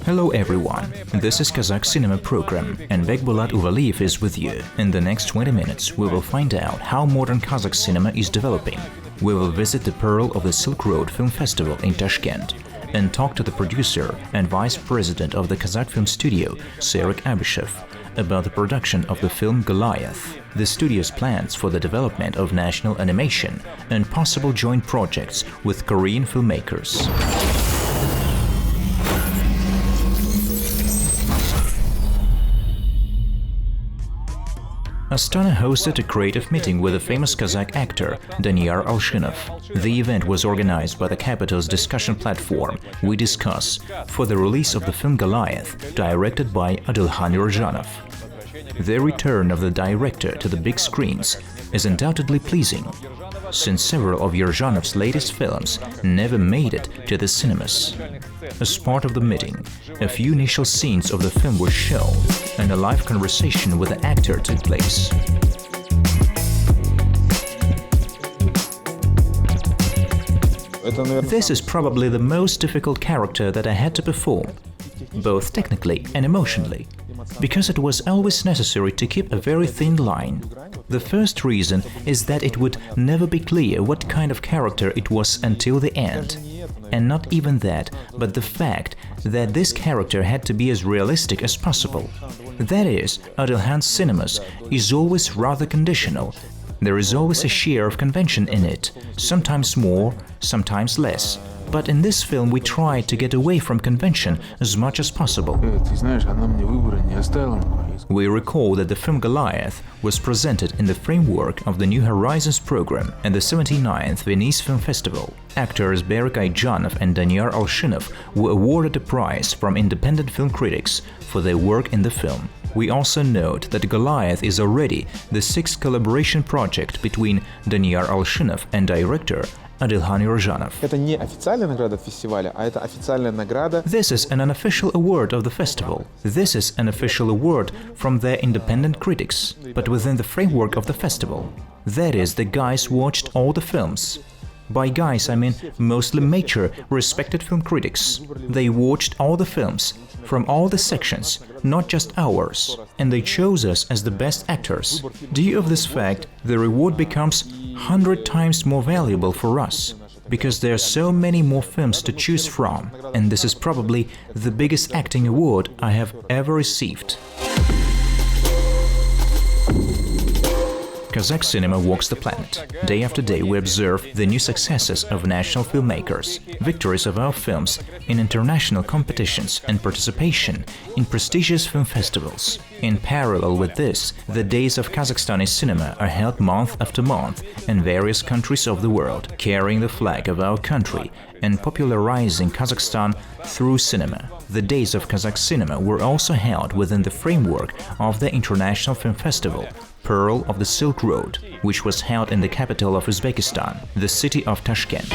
Hello everyone, this is Qazaq Cinema Program and Bekbolat Uvaliyev is with you. In the next 20 minutes we will find out how modern Qazaq cinema is developing. We will visit the Pearl of the Silk Road Film Festival in Tashkent and talk to the producer and vice president of the Qazaq Film Studio, Jibek Joly, about the production of the film Goliath, the studio's plans for the development of national animation and possible joint projects with Korean filmmakers. Astana hosted a creative meeting with a famous Kazakh actor, Danyar Alshinov. The event was organized by the capital's discussion platform We Discuss for the release of the film Goliath, directed by Adilhan Yurjanov. The return of the director to the big screens is undoubtedly pleasing, since several of Yurjanov's latest films never made it to the cinemas. As part of the meeting, a few initial scenes of the film were shown and a live conversation with the actor took place. This is probably the most difficult character that I had to perform, both technically and emotionally, because it was always necessary to keep a very thin line. The first reason is that it would never be clear what kind of character it was until the end. And not even that, but the fact that this character had to be as realistic as possible. That is, Adilhan's cinemas is always rather conditional. There is always a share of convention in it, sometimes more, sometimes less. But in this film we tried to get away from convention as much as possible. We recall that the film Goliath was presented in the framework of the New Horizons program at the 79th Venice Film Festival. Actors Berk Ayjanov and Danyar Alshinov were awarded a prize from independent film critics for their work in the film. We also note that Goliath is already the sixth collaboration project between Danyar Alshinov and director Adilhan Yurjanov. This is an unofficial award of the festival. This is an official award from their independent critics, but within the framework of the festival. That is, the guys watched all the films. By guys, I mean mostly mature, respected film critics. They watched all the films, from all the sections, not just ours, and they chose us as the best actors. Due to this fact, the reward becomes 100 times more valuable for us, because there are so many more films to choose from, and this is probably the biggest acting award I have ever received. Kazakh cinema walks the planet. Day after day we observe the new successes of national filmmakers, victories of our films in international competitions and participation in prestigious film festivals. In parallel with this, the days of Kazakhstani cinema are held month after month in various countries of the world, carrying the flag of our country and popularizing Kazakhstan through cinema. The days of Kazakh cinema were also held within the framework of the International Film Festival, Pearl of the Silk Road, which was held in the capital of Uzbekistan, the city of Tashkent.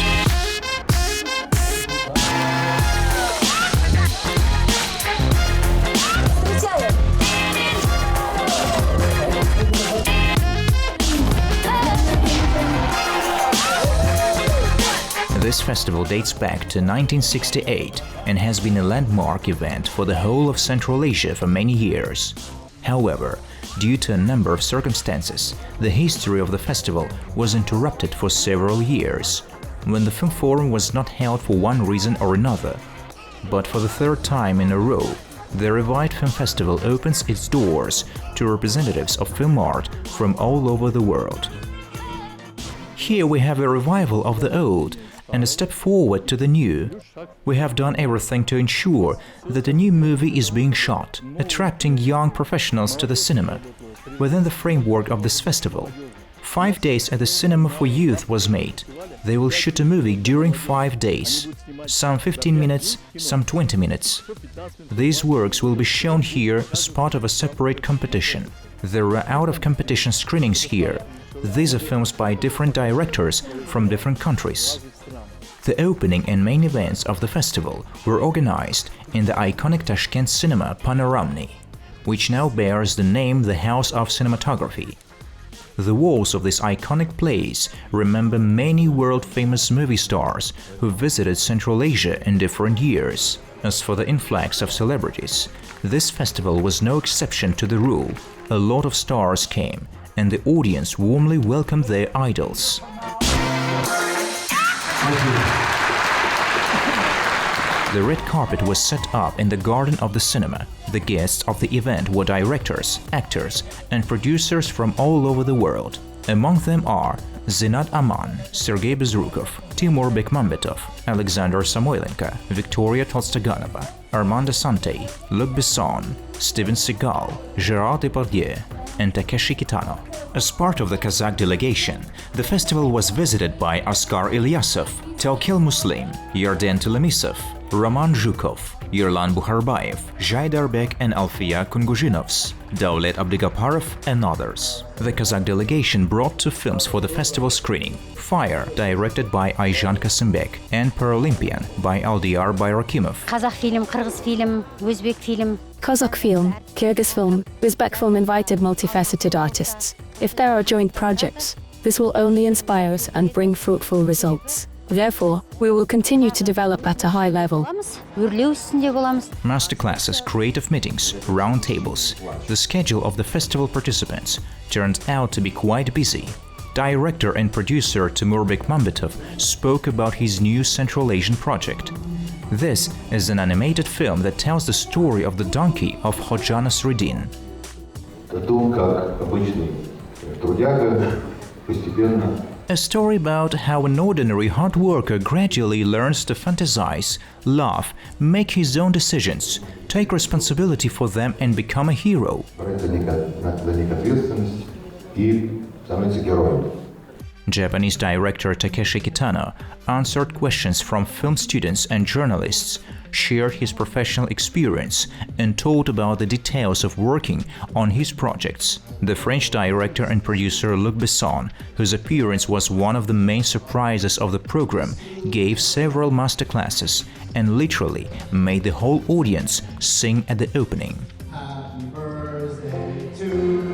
This festival dates back to 1968 and has been a landmark event for the whole of Central Asia for many years. However, due to a number of circumstances, the history of the festival was interrupted for several years, when the film forum was not held for one reason or another. But for the third time in a row, the revived film festival opens its doors to representatives of film art from all over the world. Here we have a revival of the old and a step forward to the new. We have done everything to ensure that the new movie is being shot, attracting young professionals to the cinema. Within the framework of this festival, 5 days at the Cinema for Youth was made. They will shoot a movie during 5 days, some 15 minutes, some 20 minutes. These works will be shown here as part of a separate competition. There are out-of-competition screenings here. These are films by different directors from different countries. The opening and main events of the festival were organized in the iconic Tashkent cinema Panoramny, which now bears the name the House of Cinematography. The walls of this iconic place remember many world-famous movie stars who visited Central Asia in different years. As for the influx of celebrities, this festival was no exception to the rule. A lot of stars came, and the audience warmly welcomed their idols. The red carpet was set up in the garden of the cinema. The guests of the event were directors, actors, and producers from all over the world. Among them are Zinat Aman, Sergei Bezrukov, Timur Bekmambetov, Alexander Samoylenko, Victoria Tolstoganova, Armand Assante, Luc Besson, Steven Seagal, Gérard Depardieu, and Takeshi Kitano. As part of the Kazakh delegation, the festival was visited by Asghar Ilyasov, Tawkil Muslim, Yarden Telemisov, Roman Zhukov, Yerlan Bukharbayev, Jaydarbek and Alfiya Kunguzhinovs, Daulet Abdigaparov and others. The Kazakh delegation brought 2 films for the festival screening: Fire, directed by Ayjan Kasimbek, and Paralympian by Aldiyar Bayrakimov. Qazaq film, Qirg'iz film, Uzbek film. Kazakh film, Kyrgyz film, Uzbek film invited multifaceted artists. If there are joint projects, this will only inspire us and bring fruitful results. Therefore, we will continue to develop at a high level. Masterclasses, creative meetings, roundtables. The schedule of the festival participants turned out to be quite busy. Director and producer Timur Bekmambetov spoke about his new Central Asian project. This is an animated film that tells the story of the donkey of Hoxha Nasruddin. A story about how an ordinary hard worker gradually learns to fantasize, laugh, make his own decisions, take responsibility for them and become a hero. Japanese director Takeshi Kitano answered questions from film students and journalists, shared his professional experience, and told about the details of working on his projects. The French director and producer Luc Besson, whose appearance was one of the main surprises of the program, gave several masterclasses and literally made the whole audience sing at the opening. Happy birthday to you.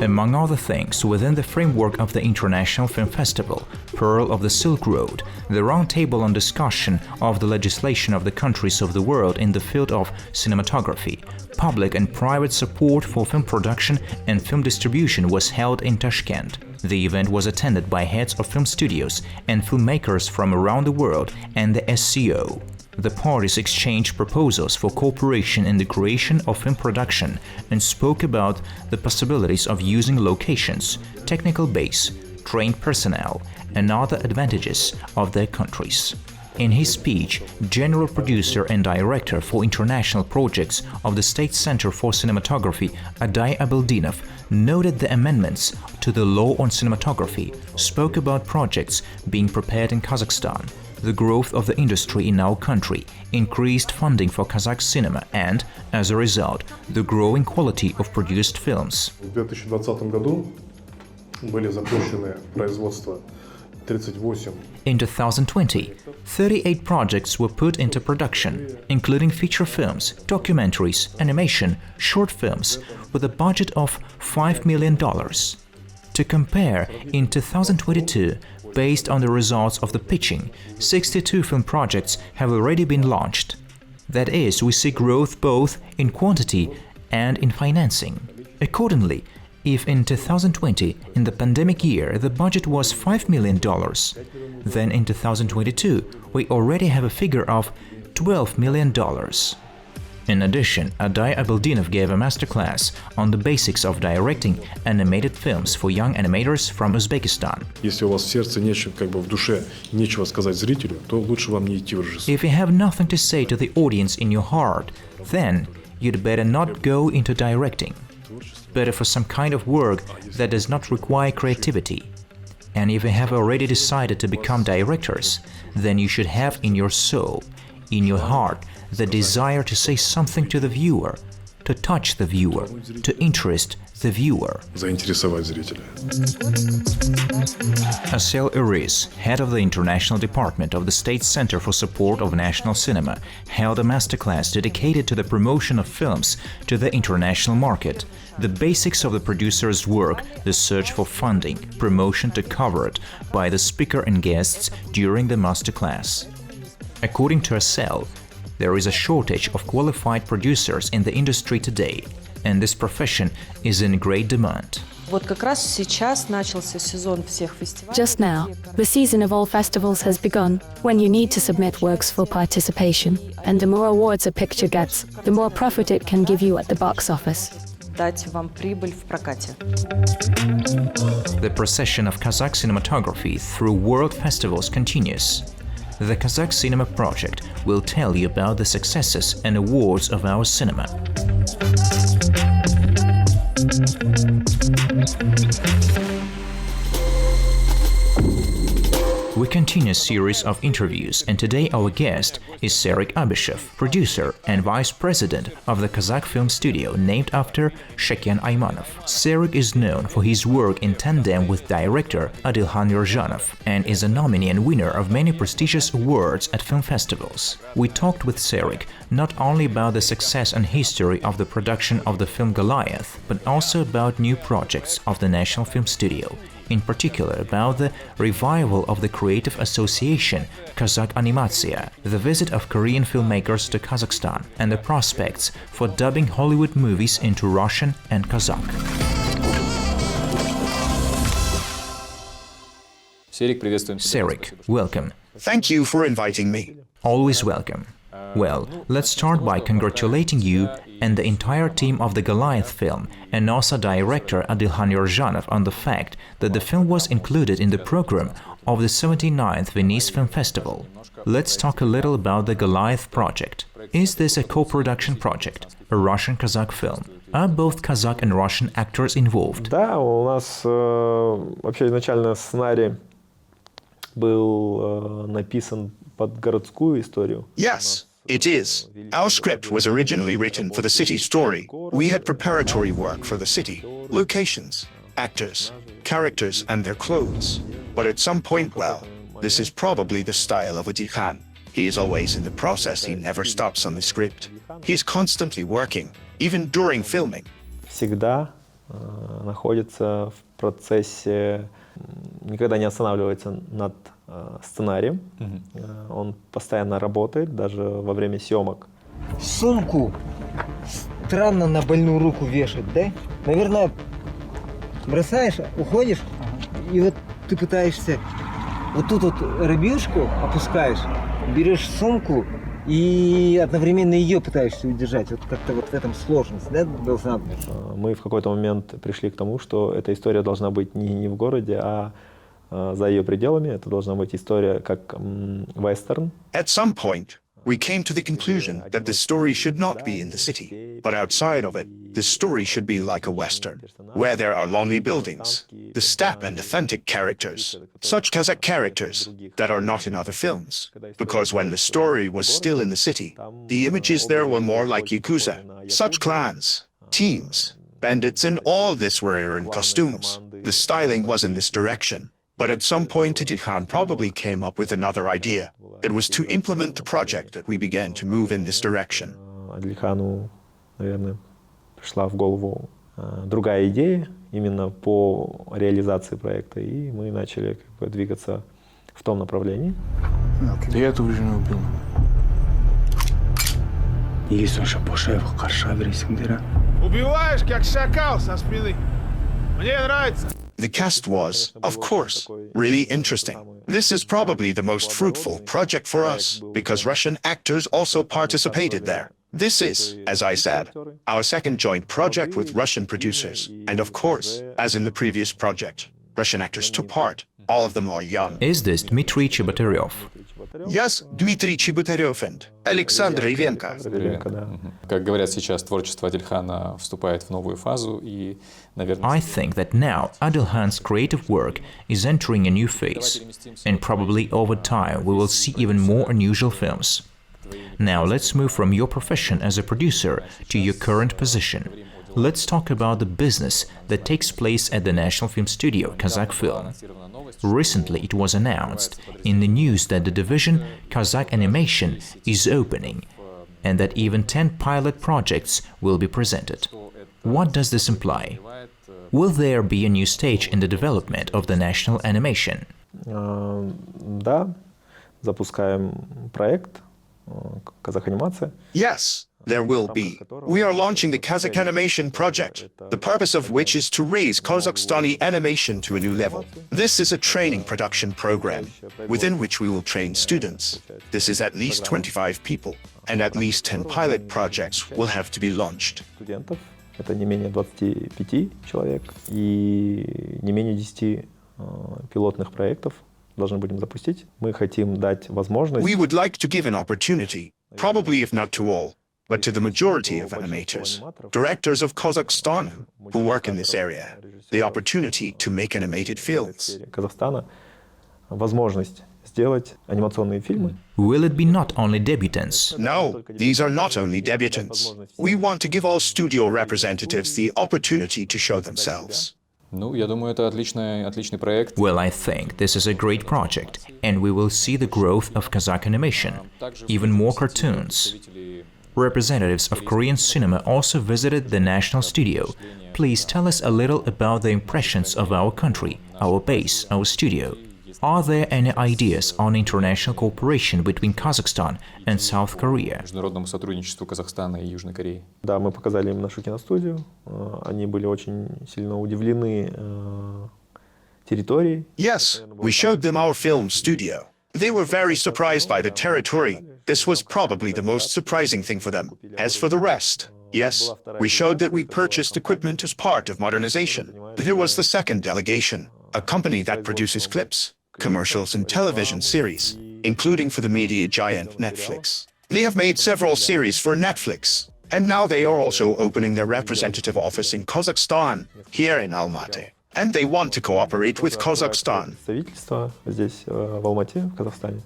Among other things, within the framework of the International Film Festival, Pearl of the Silk Road, the roundtable on discussion of the legislation of the countries of the world in the field of cinematography, public and private support for film production and film distribution was held in Tashkent. The event was attended by heads of film studios and filmmakers from around the world and the SCO. The parties exchanged proposals for cooperation in the creation of film production and spoke about the possibilities of using locations, technical base, trained personnel, and other advantages of their countries. In his speech, General Producer and Director for International Projects of the State Center for Cinematography, Aday Abeldinov, noted the amendments to the law on cinematography, spoke about projects being prepared in Kazakhstan, the growth of the industry in our country, increased funding for Kazakh cinema and, as a result, the growing quality of produced films. В 2020 году были запущены производства 38. In 2020, 38 projects were put into production, including feature films, documentaries, animation, short films, with a budget of $5 million. To compare, in 2022, based on the results of the pitching, 62 film projects have already been launched. That is, we see growth both in quantity and in financing. Accordingly, if in 2020, in the pandemic year, the budget was $5 million, then in 2022, we already have a figure of $12 million. In addition, Aday Abeldinov gave a masterclass on the basics of directing animated films for young animators from Uzbekistan. Если у вас в сердце нечего, в душе нечего сказать зрителю, то лучше вам не идти в режиссуру. If you have nothing to say to the audience in your heart, then you'd better not go into directing. Better for some kind of work that does not require creativity. And if you have already decided to become directors, then you should have in your soul, in your heart, the desire to say something to the viewer, to to touch the viewer, to interest the viewer. Заинтересовать зрителя. Asel Iris, head of the International Department of the State Center for Support of National Cinema, held a masterclass dedicated to the promotion of films to the international market, the basics of the producer's work, the search for funding, promotion to cover it by the speaker and guests during the masterclass. According to Asel, there is a shortage of qualified producers in the industry today, and this profession is in great demand. Just now, the season of all festivals has begun, when you need to submit works for participation, and the more awards a picture gets, the more profit it can give you at the box office. The procession of Kazakh cinematography through world festivals continues. The Kazakh Cinema Project will tell you about the successes and awards of our cinema. We continue a series of interviews, and today our guest is Serik Abishev, producer and vice president of the Qazaq film studio named after Shaken Aymanov. Serik is known for his work in tandem with director Adilhan Yurjanov and is a nominee and winner of many prestigious awards at film festivals. We talked with Serik not only about the success and history of the production of the film Goliath, but also about new projects of the National Film Studio, in particular about the revival of the creative association Qazaq Animatsiya, the visit of Korean filmmakers to Kazakhstan, and the prospects for dubbing Hollywood movies into Russian and Kazakh. Serik, welcome. Thank you for inviting me. Always welcome. Well, let's start by congratulating you and the entire team of the Goliath film and also director Adilhan Yurjanov on the fact that the film was included in the program of the 79th Venice Film Festival. Let's talk a little about the Goliath project. Is this a co-production project, a Russian-Kazakh film? Are both Kazakh and Russian actors involved? Да, у нас вообще изначально сценарий был написан под городскую историю. Yes, it is. Our script was originally written for the city story. We had preparatory work for the city, locations, actors, characters, and their clothes. But at some point, well, this is probably the style of Adilhan. He is always in the process, he never stops on the script. He's constantly working, even during filming. Всегда находится в процессе, никогда не останавливается над сценарием. Он постоянно работает, даже во время съемок. Сумку странно на больную руку вешать, да? Наверное, бросаешь, уходишь, и вот ты пытаешься вот тут вот рыбешку опускаешь, берешь сумку и одновременно ее пытаешься удержать. Вот как-то вот в этом сложность, да, должна быть. Мы в какой-то момент пришли к тому, что эта история должна быть не в городе, а за ее пределами. Это должна быть история как вестерн. At some point, we came to the conclusion that the story should not be in the city, but outside of it, the story should be like a western, where there are lonely buildings, the steppe and authentic characters, such Kazakh characters that are not in other films. Because when the story was still in the city, the images there were more like Yakuza, such clans, teams, bandits, and all this were in costumes. The styling was in this direction. But at some point, Adilhan probably came up with another idea. It was to implement the project that we began to move in this direction. Адильхану, наверное, пришла в голову другая идея именно по реализации проекта, и мы начали двигаться в том направлении. Я этого уже не убил. Убиваешь, как шакал со спины. Мне нравится. The cast was, of course, really interesting. This is probably the most fruitful project for us, because Russian actors also participated there. This is, as I said, our second joint project with Russian producers. And of course, as in the previous project, Russian actors took part. All of them are young. Is this Dmitry Chebotaryov? Yes, Dmitry Chebotaryov and Alexander Ivenko. Как говорят сейчас, творчество Адильхана вступает в новую фазу, и, наверное... I think that now Adilhan's creative work is entering a new phase, and probably over time we will see even more unusual films. Now let's move from your profession as a producer to your current position. Let's talk about the business that takes place at the National Film Studio, Qazaq Film. Recently it was announced in the news that the division Qazaq Animation is opening and that even 10 pilot projects will be presented. What does this imply? Will there be a new stage in the development of the national animation? Да, запускаем проект «Казах анимация». Yes, there will be. We are launching the Kazakh Animation Project, the purpose of which is to raise Kazakhstani animation to a new level. This is a training production program, within which we will train students. This is at least 25 people, and at least 10 pilot projects will have to be launched. Студентов, это не менее 25 человек, и не менее 10 пилотных проектов должны будем запустить. Мы хотим дать возможность... We would like to give an opportunity, probably if not to all, but to the majority of animators, directors of Kazakhstan who work in this area, the opportunity to make animated films. Казахстана возможность сделать анимационные фильмы. Will it be not only debutants? No, these are not only debutants. We want to give all studio representatives the opportunity to show themselves. Ну, я думаю, это отличный проект. Well, I think this is a great project, and we will see the growth of Kazakh animation, even more cartoons. Representatives of Korean cinema also visited the National Studio. Please tell us a little about the impressions of our country, our base, our studio. Are there any ideas on international cooperation between Kazakhstan and South Korea? Международному сотрудничеству Казахстана и Южной Кореи. Да, мы показали им нашу киностудию. Они были очень сильно удивлены территорией. Yes, we showed them our film studio. They were very surprised by the territory. This was probably the most surprising thing for them. As for the rest, yes, we showed that we purchased equipment as part of modernization. There was the second delegation, a company that produces clips, commercials and television series, including for the media giant Netflix. They have made several series for Netflix, and now they are also opening their representative office in Kazakhstan, here in Almaty. And they want to cooperate with Kazakhstan. Представительство здесь, в Алмате, в Казахстане,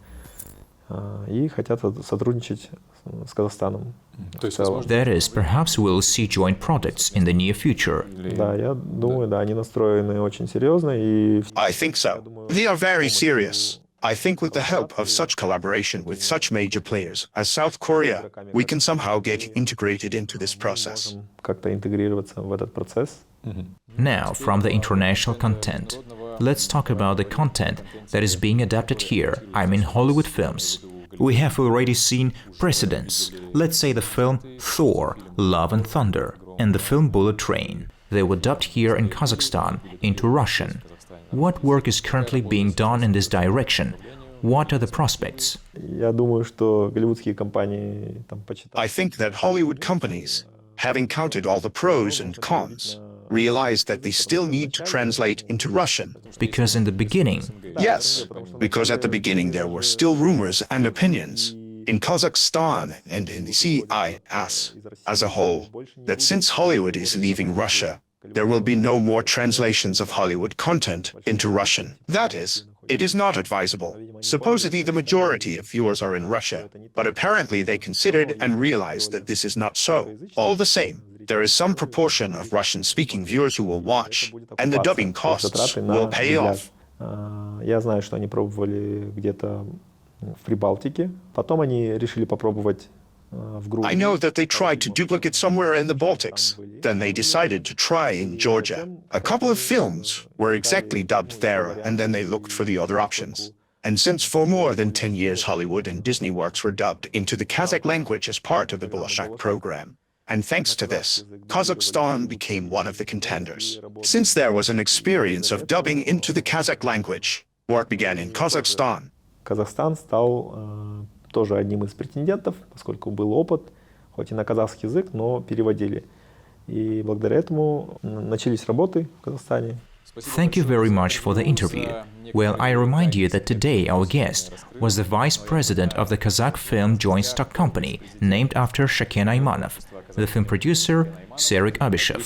и хотят сотрудничать с Казахстаном. That is, perhaps we'll see joint projects in the near future. Да, я думаю, да, они настроены очень серьезно и... I think so. They are very serious. I think with the help of such collaboration with such major players as South Korea, we can somehow get integrated into this process. Как-то интегрироваться в этот процесс. Now, from the international content, let's talk about the content that is being adapted here, I mean Hollywood films. We have already seen precedents, let's say the film Thor, Love and Thunder, and the film Bullet Train. They were dubbed here in Kazakhstan into Russian. What work is currently being done in this direction? What are the prospects? Я думаю, что голливудские компании там почитают. I think that Hollywood companies, having counted all the pros and cons, realize that they still need to translate into Russian. Because in the beginning... Yes, because at the beginning there were still rumors and opinions in Kazakhstan and in the CIS as a whole, that since Hollywood is leaving Russia, there will be no more translations of Hollywood content into Russian. That is, it is not advisable. Supposedly the majority of viewers are in Russia, but apparently they considered and realized that this is not so. All the same, there is some proportion of Russian-speaking viewers who will watch, and the dubbing costs will pay off. Я знаю, что они пробовали где-то в Прибалтике, потом они решили попробовать в Грузии. I know that they tried to duplicate somewhere in the Baltics. Then they decided to try in Georgia. A couple of films were exactly dubbed there, and then they looked for the other options. And since for more than 10 years Hollywood and Disney works were dubbed into the Kazakh language as part of the Bolshak program, and thanks to this, Kazakhstan became one of the contenders. Since there was an experience of dubbing into the Kazakh language, work began in Kazakhstan. Казахстан стал тоже одним из претендентов, поскольку был опыт, хоть и на казахский язык, но переводили. И благодаря этому начались работы в Казахстане. Thank you very much for the interview. Well, I remind you that today our guest was the Vice President of the Kazakh Film Joint Stock Company, named after Shaken Aymanov, the film producer Serik Abishev.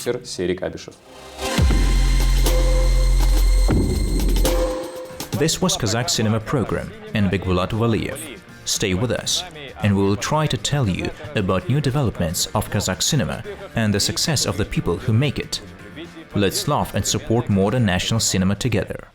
This was Kazakh Cinema Program and Begbulat Valiyev. Stay with us. and we will try to tell you about new developments of Kazakh cinema and the success of the people who make it. Let's love and support modern national cinema together.